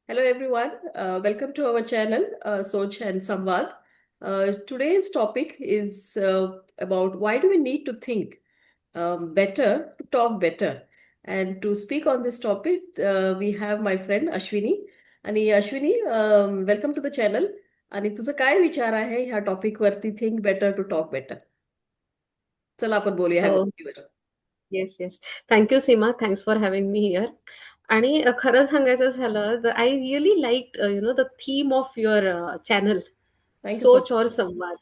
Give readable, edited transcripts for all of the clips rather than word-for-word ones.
Hello everyone, welcome to our channel Soch and Samvad. Today's topic is about why do we need to think better to talk better. And to speak on this topic, we have my friend Ashwini. आणि Ashwini, welcome to the channel. आणि तुझं काय विचार आहे ह्या topic वरती, think better to talk better? चला आपण बोलूया ह्या हो. गोष्टीवर. Yes, yes. Thank you Seema. Thanks for having me here. आणि खरं सांगायचं झालं तर I really liked the theme of your channel, thank you so सोच और संवाद.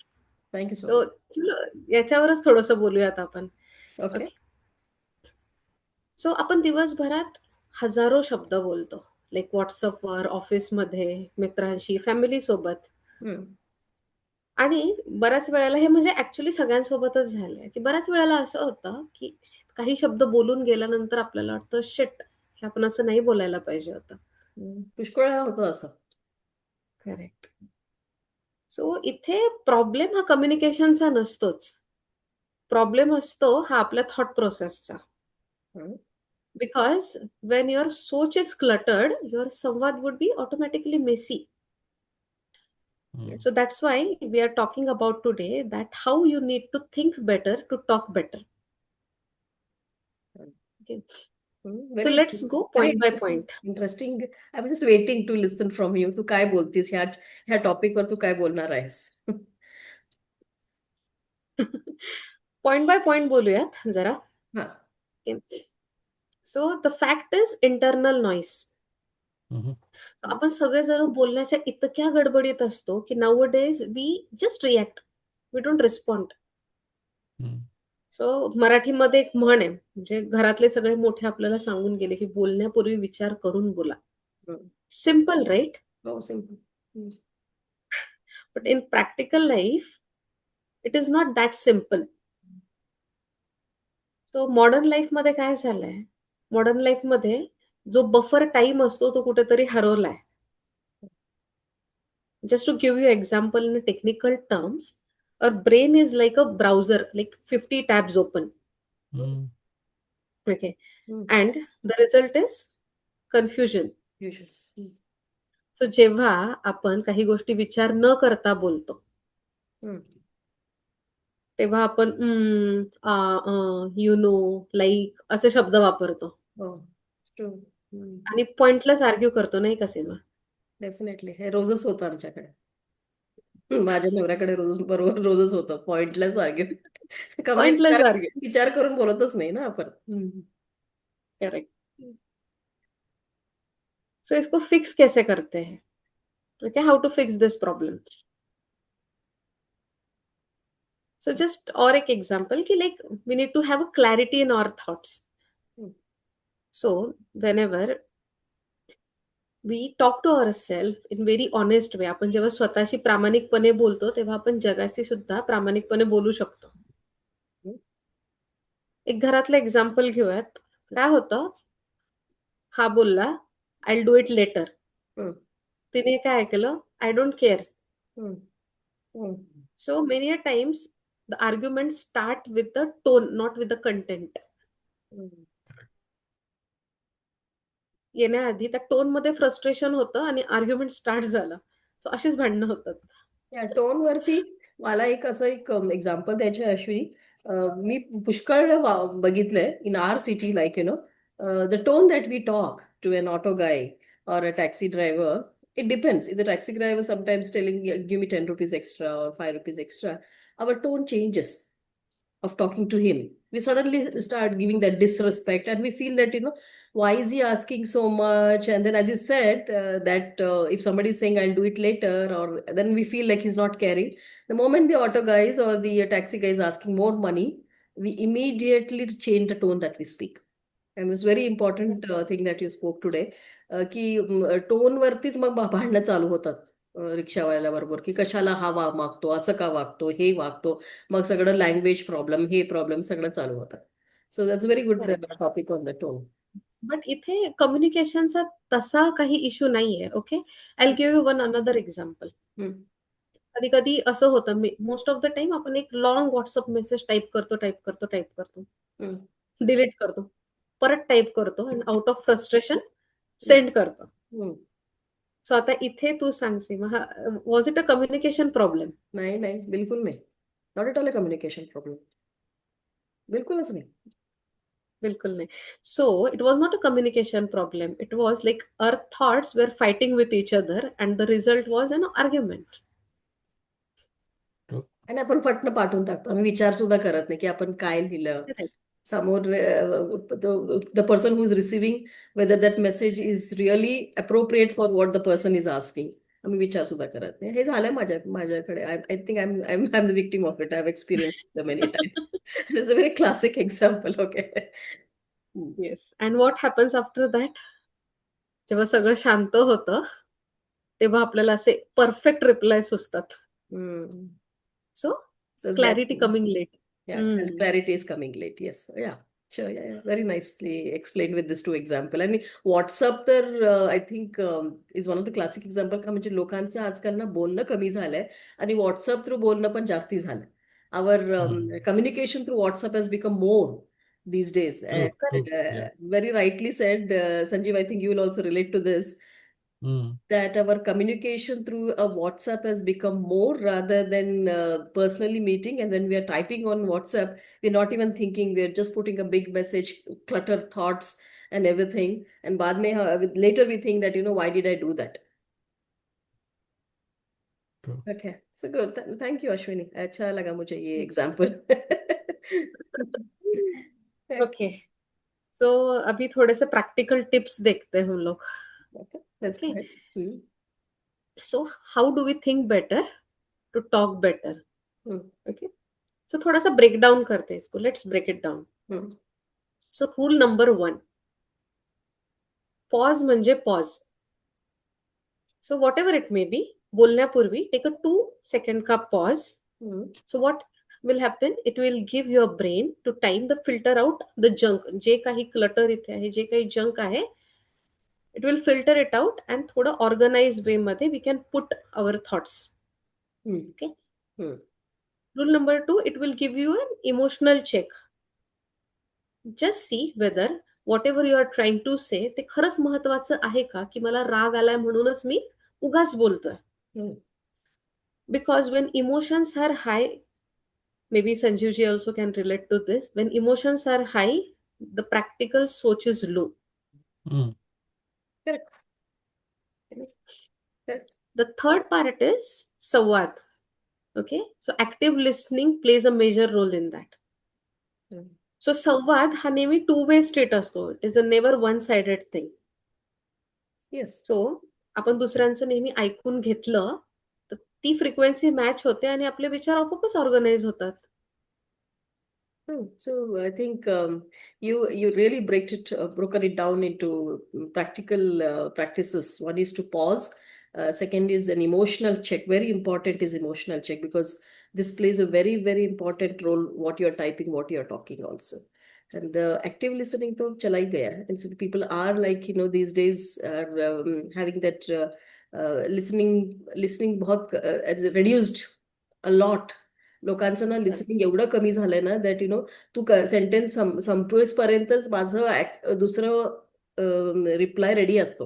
थँक्यू सो तो चलो याच्यावरच थोडंसं बोलूयात आपण. मच. ओके. ओके. सो आपण दिवसभरात हजारो शब्द बोलतो. लाइक WhatsAppवर, ऑफिसमध्ये, मित्रांशी, फॅमिलीसोबत. आणि बऱ्याच वेळेला हे म्हणजे ॲक्चुअली सगळ्यांसोबतच झालंय, की बऱ्याच वेळेला असं होतं, की काही शब्द बोलून गेल्यानंतर आपल्याला वाटतं, "शिट! हे आपण असं नाही बोलायला पाहिजे होतं." पुष्कळ वेळा होतं असं. करेक्ट. सो इथे प्रॉब्लेम हा कम्युनिकेशनचा नसतोच. प्रॉब्लेम असतो हा आपल्या थॉट प्रोसेसचा. हम्म. बिकॉज व्हेन युअर सोच इज क्लटर्ड, युअर संवाद would be automatically messy. Mm. So that's why we are talking about today that how you need to think better to talk better. Okay. So very let's interesting, go very point by interesting. point. Interesting. I am just waiting to listen from you. तू काय बोलतीस ह्या ह्या टॉपिकवर, तू काय बोलणार आहेस? Point by point बोलूयात जरा. हा. Okay. So the fact is internal noise. Mhm. So आपण सगळेजण बोलण्याच्या इतक्या गडबडीत असतो की nowadays we just react. We don't respond. Mm. सो मराठीमध्ये एक म्हण आहे, म्हणजे घरातले सगळे मोठे आपल्याला सांगून गेले, की बोलण्यापूर्वी विचार करून बोला. Simple right? हो, simple. But in practical life it is not that simple. So modern लाईफमध्ये काय झालंय? मॉडर्न लाईफमध्ये जो बफर टाइम असतो तो कुठेतरी हरवलाय. Just to give you example in technical terms, our brain is like a browser, like 50 tabs open. Mm. Okay. And the result is confusion. सो जेव्हा आपण काही गोष्टी विचार न करता बोलतो, तेव्हा आपण यू नो, लाइक असे शब्द वापरतो आणि पॉइंटलेस आर्ग्यू करतो, नाही का सीमा? डेफिनेटली हे रोजच होतं आमच्याकडे. माझ्या नवऱ्याकडे रोज बरोबर रोजच होतं पॉइंटलेस आर्ग्युमेंट. का म्हणजे पॉइंटलेस विचार आर्ग्यू. विचार करून बोलतच नाही ना आपण. करेक्ट. सो इसको फिक्स कैसे करते हैं? Okay, how to fix this problem? So just और एक एग्जांपल की like we need to have a clarity in our thoughts. So whenever we talk to ourselves in very honest way, आपण जेव्हा स्वतःशी प्रामाणिकपणे बोलतो, तेव्हा आपण जगाशी सुद्धा प्रामाणिकपणे बोलू शकतो. एक घरातलं एक्झाम्पल घेऊयात. काय होतं? हा बोलला, "I will do it later." तिने काय ऐकलं? "I don't care." So many a times the argument start with the tone, not with the content. येण्याआधी त्या टोनमध्ये फ्रस्ट्रेशन होतं आणि आर्ग्युमेंट स्टार्ट झालं. सो अशीच भांडणं होतात. या टोनवरती मला एक असं एक एक्झाम्पल द्यायचं आहे अश्विनी. मी पुष्कळ बघितलंय in our city, like you know, the tone that we talk to an auto guy or a taxi driver, it depends. If the taxi driver sometimes telling, give me 10 rupees extra or 5 rupees extra, our tone changes of talking to him. We suddenly start giving that disrespect, and we feel that, why is he asking so much? And then, as you said, that if somebody is saying, I'll do it later, or then we feel like he's not caring. The moment the auto guys or the taxi guy is asking more money, we immediately change the tone that we speak. And it's very important thing that you spoke today, की tone वरतीच मग भांडणं चालू होतात रिक्षावाल्याबरोबर, की कशाला हा मागतो, असं का वागतो, हे वागतो. मग सगळं लँग्वेज प्रॉब्लेम, हे प्रॉब्लेम सगळं चालू होतात. So that's very good topic on the tone. But इथे कम्युनिकेशनचा तसा काही इश्यू नाहीये. Okay, I will give you one another example. कधी कधी असं होतं, मोस्ट ऑफ द टाइम आपण एक लॉंग व्हॉट्सअप मेसेज टाईप करतो, डिलीट करतो, परत टाईप करतो आणि आउट ऑफ फ्रस्ट्रेशन सेंड करतो. सो आता इथे तू सांग Seema, was it a communication problem? नाही नाही, बिलकुल नाही. Not at all a communication problem. बिलकुलच नाही. बिलकुल नाही. So it was not a communication problem. It was like our thoughts were fighting with each other and the result was an argument. True. आणि आपण फटणं पाठवून टाकतो. आम्ही विचार सुद्धा करत नाही की आपण काय लिहिलं. समोर the person who is receiving, whether that message is really appropriate for what the person is asking. आम्ही विचार सुद्धा करत नाही. हे झालंय माझ्याकडे. I think I'm the victim of it. I've experienced it many times. It's a very classic example. Okay. Yes. And what happens after that? जेव्हा सगळं शांत होतं तेव्हा आपल्याला असे परफेक्ट रिप्लाय सुचतात. Hmm. So So that, clarity coming late. yeah, clarity is coming late. Yes. Yeah. Sure. Yeah, yeah. Very nicely explained with this two example. आणि WhatsApp तर I think is one of the classic example. का म्हणजे लोकांचं आजकाल ना बोलणं कमी झालंय आणि WhatsApp थ्रू बोलणं पण जास्ती झालं. Our communication through WhatsApp has become more these days. True. And True. Yeah. very rightly said, Sanjeev, I think you will also relate to this, Mm. that our communication through a WhatsApp has become more rather than personally meeting. And when we are typing on WhatsApp, we're not even thinking, we're just putting a big message, clutter thoughts and everything. And later we think that, why did I do that? True. Okay. So good. Thank you, Ashwini. अच्छा लगा मुझे ये example. Okay. सो अभी थोड़े से practical tips देखते हैं हम लोग. Okay. Let's go Okay. ahead. Hmm. So how do we think better to talk better? Hmm. Okay. So थोड़ा सा ब्रेक डाउन करते हैं इसको. Let's break it down. Hmm. So rule number 1, pause म्हणजे pause. So whatever it may be, बोलण्यापूर्वी take a 2 second का pause. Hmm. So what will happen, it will give your brain to time the filter out the junk. जे काही clutter इथे आहे, जे काही junk आहे, it will filter it out and थोडं organise way मध्ये we can put our thoughts. Hmm. Okay. Hmm. Rule number 2, it will give you an emotional check. Just see whether whatever you are trying to say ते खरंच महत्वाचं आहे का, की मला राग आलाय म्हणूनच मी उगाच बोलतोय. Hmm. Because when emotions are high, maybe Sanjeev ji also can relate to this, when emotions are high, the practical सोच is low. Mm. Correct. Correct. The third part is संवाद. Okay, so active listening plays a major role in that. Hmm. सो संवाद हा नेहमी 2 way street असतो. It is a never one sided thing. Yes. सो आपण दुसऱ्यांचं नेहमी ऐकून घेतलं तर ती फ्रिक्वेन्सी मॅच होते आणि आपले विचार आपोआपच ऑर्गनाइज होतात. So I think you really broken it down into practical practices. One is to pause. Second is an emotional check. Very important is emotional check, because this plays a very, very important role. What you're typing, what you're talking, also. And the active listening to chala hi gaya. And so people are like, these days are having that listening बहुत reduced a lot. लोकांचं ना listening एवढं कमी झालंय ना, that तू sentence संपतोयस पर्यंतच माझं दुसरं रिप्लाय रेडी असतो.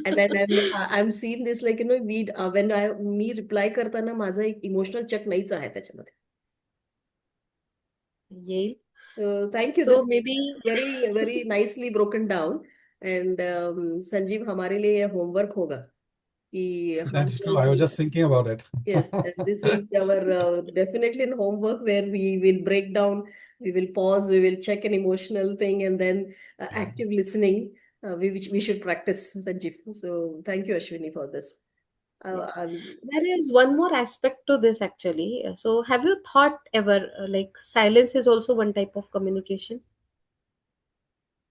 And I am seen this like मी रिप्लाय करताना माझा एक इमोशनल चेक नाहीच आहे त्याच्यामध्ये. येईल. So thank you. So this may be is very very nicely broken down. And Sanjeev, हमारे लिए ये होमवर्क होगा कि हम That's true. I was just thinking about it. yes, and this will be our definitely an homework where we will break down, we will pause, we will check an emotional thing, and then active listening. Which we should practice, Sanjeev. So thank you, Ashwini, for this. there is one more aspect to this actually. So have you thought ever like silence is also one type of communication?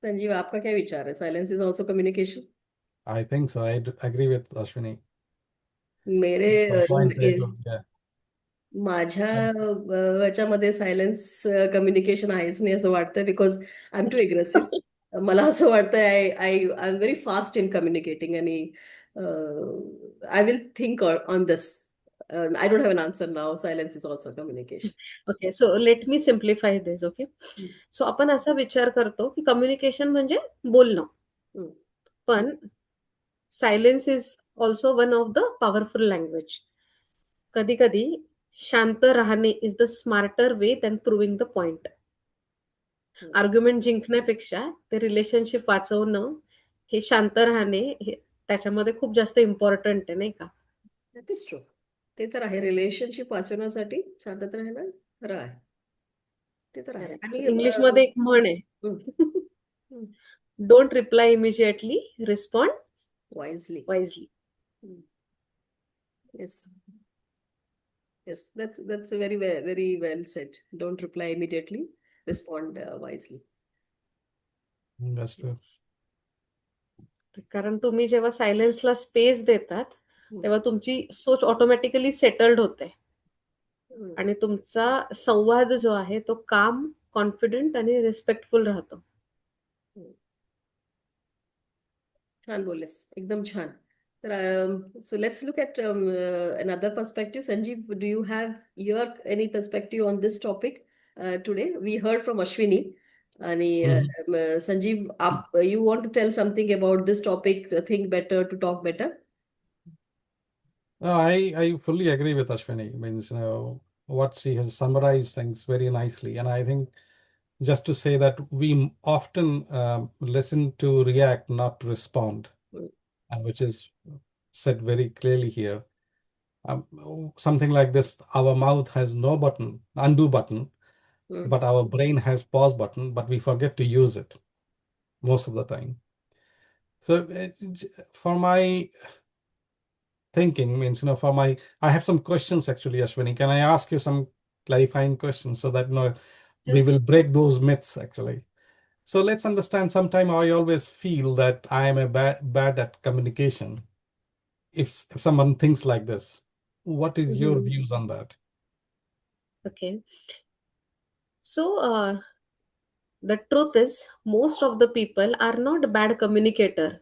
Sanjeev, आपका क्या विचार है? Silence is also communication. I think so. I agree with Ashwini. मेरे Some point there too. Yeah. माझ्या ह्याच्यामध्ये silence communication आहेच नाही असं वाटतं, because I am too aggressive. मला असं वाटतं I am very fast in communicating, आणि I will think on this. I don't have an answer now. Silence is also communication. Okay, so let me simplify this. Okay, so आपण असा विचार करतो की communication म्हणजे बोलणं, पण silence is also one of the powerful language. कधी कधी शांत राहणे is the smarter way than proving the point. Argument जिंकण्यापेक्षा ते रिलेशनशिप वाचवणं, हे शांत राहणे हे त्याच्यामध्ये खूप जास्त इम्पॉर्टंट आहे, नाही का? That is true. ते तर आहे. रिलेशनशिप वाचवण्यासाठी शांतता राहणं खरं आहे. ते तर आहे. आणि इंग्लिशमध्ये एक म्हण आहे, hmm, don't reply immediately, respond wisely. Wisely. Yes. Yes, that's very very well said. Don't reply immediately. Respond wisely. That's true. कारण तुम्ही जेव्हा सायलेन्सला स्पेस देतात, हम्म. तेव्हा तुमची सोच ऑटोमॅटिकली सेटल्ड होते हम्म. आणि तुमचा संवाद जो आहे तो काम, कॉन्फिडंट आणि रिस्पेक्टफुल राहतो. छान बोललेस, एकदम छान. तर so let's look at another perspective. Sanjeev, do you have your any perspective on this topic today? We heard from Ashwini. And Sanjeev, you want to tell something about this topic, think better, to talk better? No, I fully agree with Ashwini. Means, what she has summarized things very nicely. And I think just to say that we often listen to react, not to respond, and which is said very clearly here. Something like this, our mouth has no button, undo button, but our brain has pause button, but we forget to use it most of the time. So for my thinking, means, I have some questions actually, Ashwini. Can I ask you some clarifying questions so that we will break those myths actually? So let's understand. Sometime I always feel that I am bad at communication. If someone thinks like this, what is your views on that? Okay. So the truth is, most of the people are not bad communicator.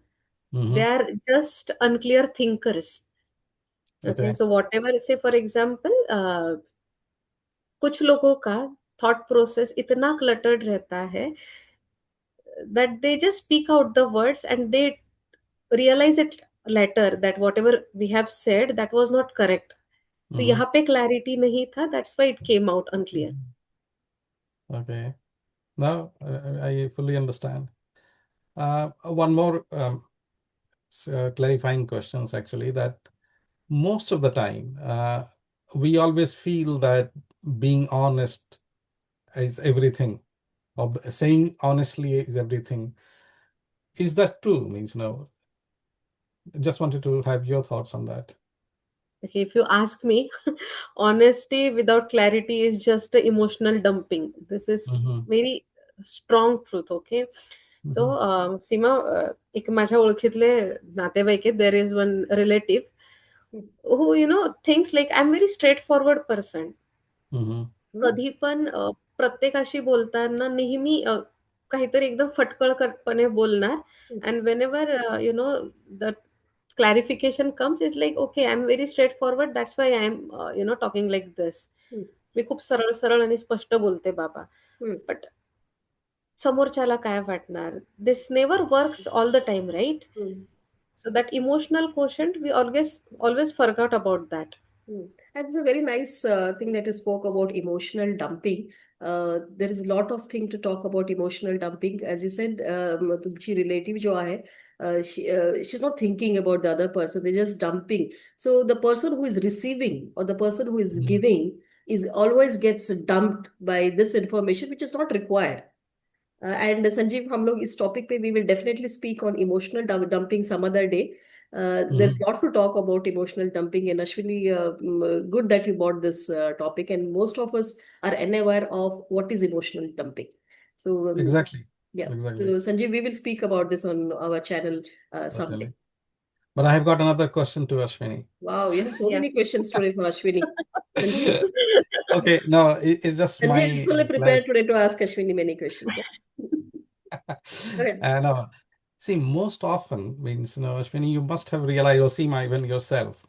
They are just unclear thinkers. Okay. So whatever, say for example, कुछ लोगों का thought process इतना cluttered रहता है that they just speak out the words and they realize it later that whatever we have said, that was not correct. So यहाँ पे clarity नहीं था, that's why it came out unclear. Okay. Now I fully understand. One more clarifying questions actually, that most of the time we always feel that being honest is everything, or saying honestly is everything. Is that true? Means, just wanted to have your thoughts on that. Okay, if you ask me, honesty without clarity is just emotional dumping. This is very strong truth. Okay. So सीमा, एक माझ्या ओळखीतले नातेवाईक आहेत. There is one relative who thinks like I'm very straightforward person. कधी पण प्रत्येकाशी बोलताना नेहमी काहीतरी एकदम फटकळपणे बोलणार. And whenever the clarification comes, it's like, okay, I'm very straightforward, that's why I'm talking like this. मी खूप सरळ सरळ आणि स्पष्ट बोलते बाबा. But समोरच्याला काय वाटणार? This never works all the time, right? So that emotional quotient, we always forgot about that. That's a very nice thing that you spoke about, emotional dumping. There is a lot of thing to talk about emotional dumping. As you said, तुमची relative जो आहे, she's not thinking about the other person, they're just dumping. So the person who is receiving or the person who is giving is always gets dumped by this information which is not required. And Sanjeev, हम लोग इस topic पे we will definitely speak on emotional dumping some other day. There's a lot to talk about emotional dumping, and Ashwini, good that you brought this topic, and most of us are unaware of what is emotional dumping. So exactly. Yeah. Exactly. So Sanjeev, we will speak about this on our channel someday. But I have got another question to Ashwini. Wow, you have so many questions today for Ashwini. Okay, no, it's just my. Sanjeev is fully prepared today to ask Ashwini many questions. No, see, most often means, Ashwini, you must have realized, or Seema, even yourself,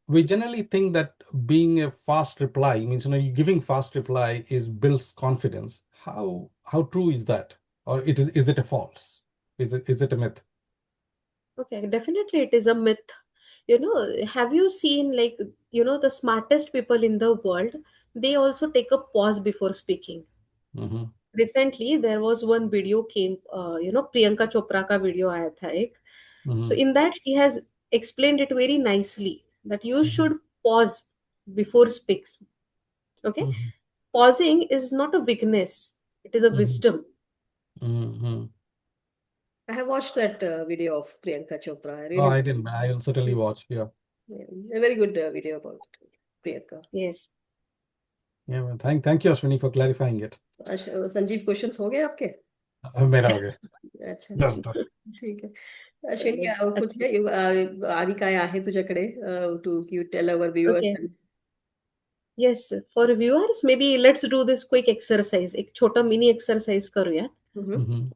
we generally think that being a fast reply means, you giving fast reply builds confidence. How true is that? Or is it a false? Is it a myth? Okay, definitely it is a myth. Have you seen, like, the smartest people in the world, they also take a pause before speaking. Mm-hmm. Recently, there was one video came, Priyanka Chopra का video आया था एक. So Mm-hmm. in that she has explained it very nicely that you Mm-hmm. should pause before speaks. Okay, Mm-hmm. pausing is not a weakness; it is a wisdom. Mm-hmm. I have watched that video of Priyanka Chopra. I Oh, really, I didn't. I will certainly watch. Yeah. yeah, a very good video about Priyanka. Yes. Yeah, man. Thank you, Ashwini, for clarifying it. Sanjeev questions हो गए आपके? मेरा हो गया. अच्छा, Just done. ठीक है. अश्विनी, चलो, कुछ अच्छा. आणि काय आहे तुझ्याकडे to you tell our Okay. Viewers? Yes, for viewers, maybe let's do this quick exercise. एक छोटा mini exercise करूया. Mm-hmm.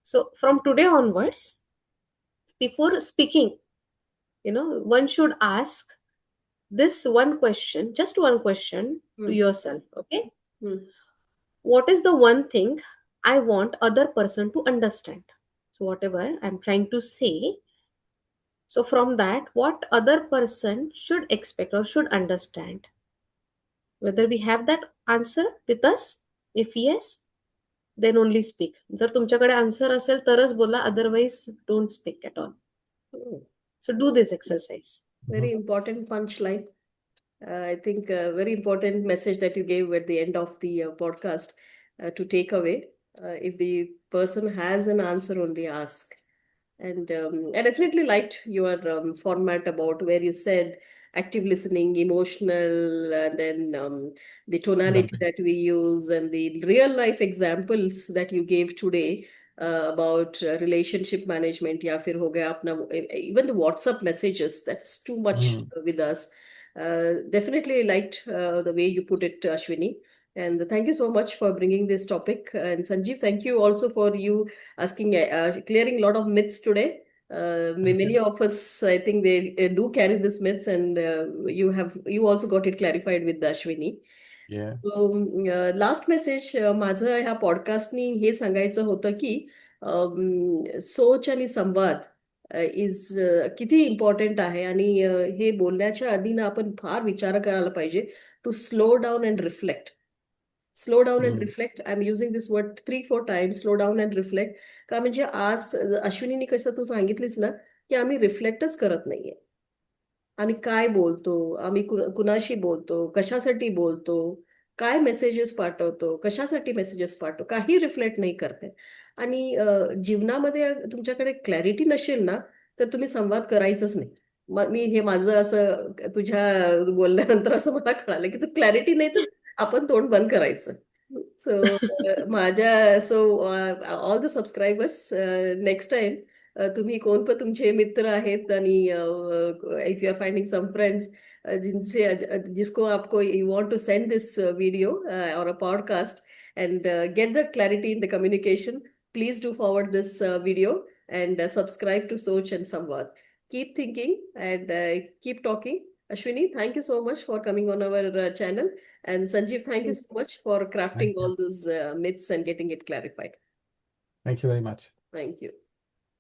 So from today onwards, before speaking, one should ask this one question, just one question to yourself. Okay, what is the one thing I want other person to understand? So whatever I'm trying to say, so from that, what other person should expect or should understand? Whether we have that answer with us, if yes, then only speak. जर तुमच्याकडे answer असेल तरच बोला, otherwise don't speak at all. So do this exercise. Very important punchline. I think a very important message that you gave at the end of the podcast to take away. If the person has an answer, only ask. And I definitely liked your format about where you said active listening, emotional, and then the tonality Dumping. that we use, and the real life examples that you gave today about relationship management. या फिर हो गया अपना even the WhatsApp messages. That's too much with us. Definitely liked the way you put it, Ashwini. And thank you so much for bringing this topic. And Sanjeev, thank you also for you asking, clearing a lot of myths today. Many of us, I think, they do carry these myths, and you also got it clarified with Ashwini. Yeah. Last message माझं ह्या पॉडकास्टनी हे सांगायचं होतं की सोच आणि संवाद is किती important आहे, आणि हे बोलण्याच्या आधी ना आपण फार विचार करायला पाहिजे to slow down and reflect. Slow down and reflect. I am using this word 3-4 times, slow down and reflect. का म्हणजे आज अश्विनीने कसं तू सांगितलीस ना की आम्ही रिफ्लेक्टच करत नाहीये. आम्ही काय बोलतो, आम्ही कुणाशी बोलतो, कशासाठी बोलतो, काय मेसेजेस पाठवतो, कशासाठी मेसेजेस पाठवतो, काही रिफ्लेक्ट नाही करते. आणि जीवनामध्ये तुमच्याकडे क्लॅरिटी नसेल ना तर तुम्ही संवाद करायचंच नाही. मी हे माझं असं तुझ्या बोलल्यानंतर असं मला कळालं की तू क्लॅरिटी नाही तर आपण तोंड बंद करायचं. So all the subscribers, next time तुम्ही कोण पण तुमचे मित्र आहेत आणि if you are finding some friends जिनसे जिसको आपको you want to send this video or a podcast and get the clarity in the communication, please do forward this video and subscribe to Soch and Samvad. Keep thinking and keep talking. Ashwini, thank you so much for coming on our channel. And Sanjeev, thank you so much for crafting Thank you. all those myths and getting it clarified. Thank you very much. Thank you.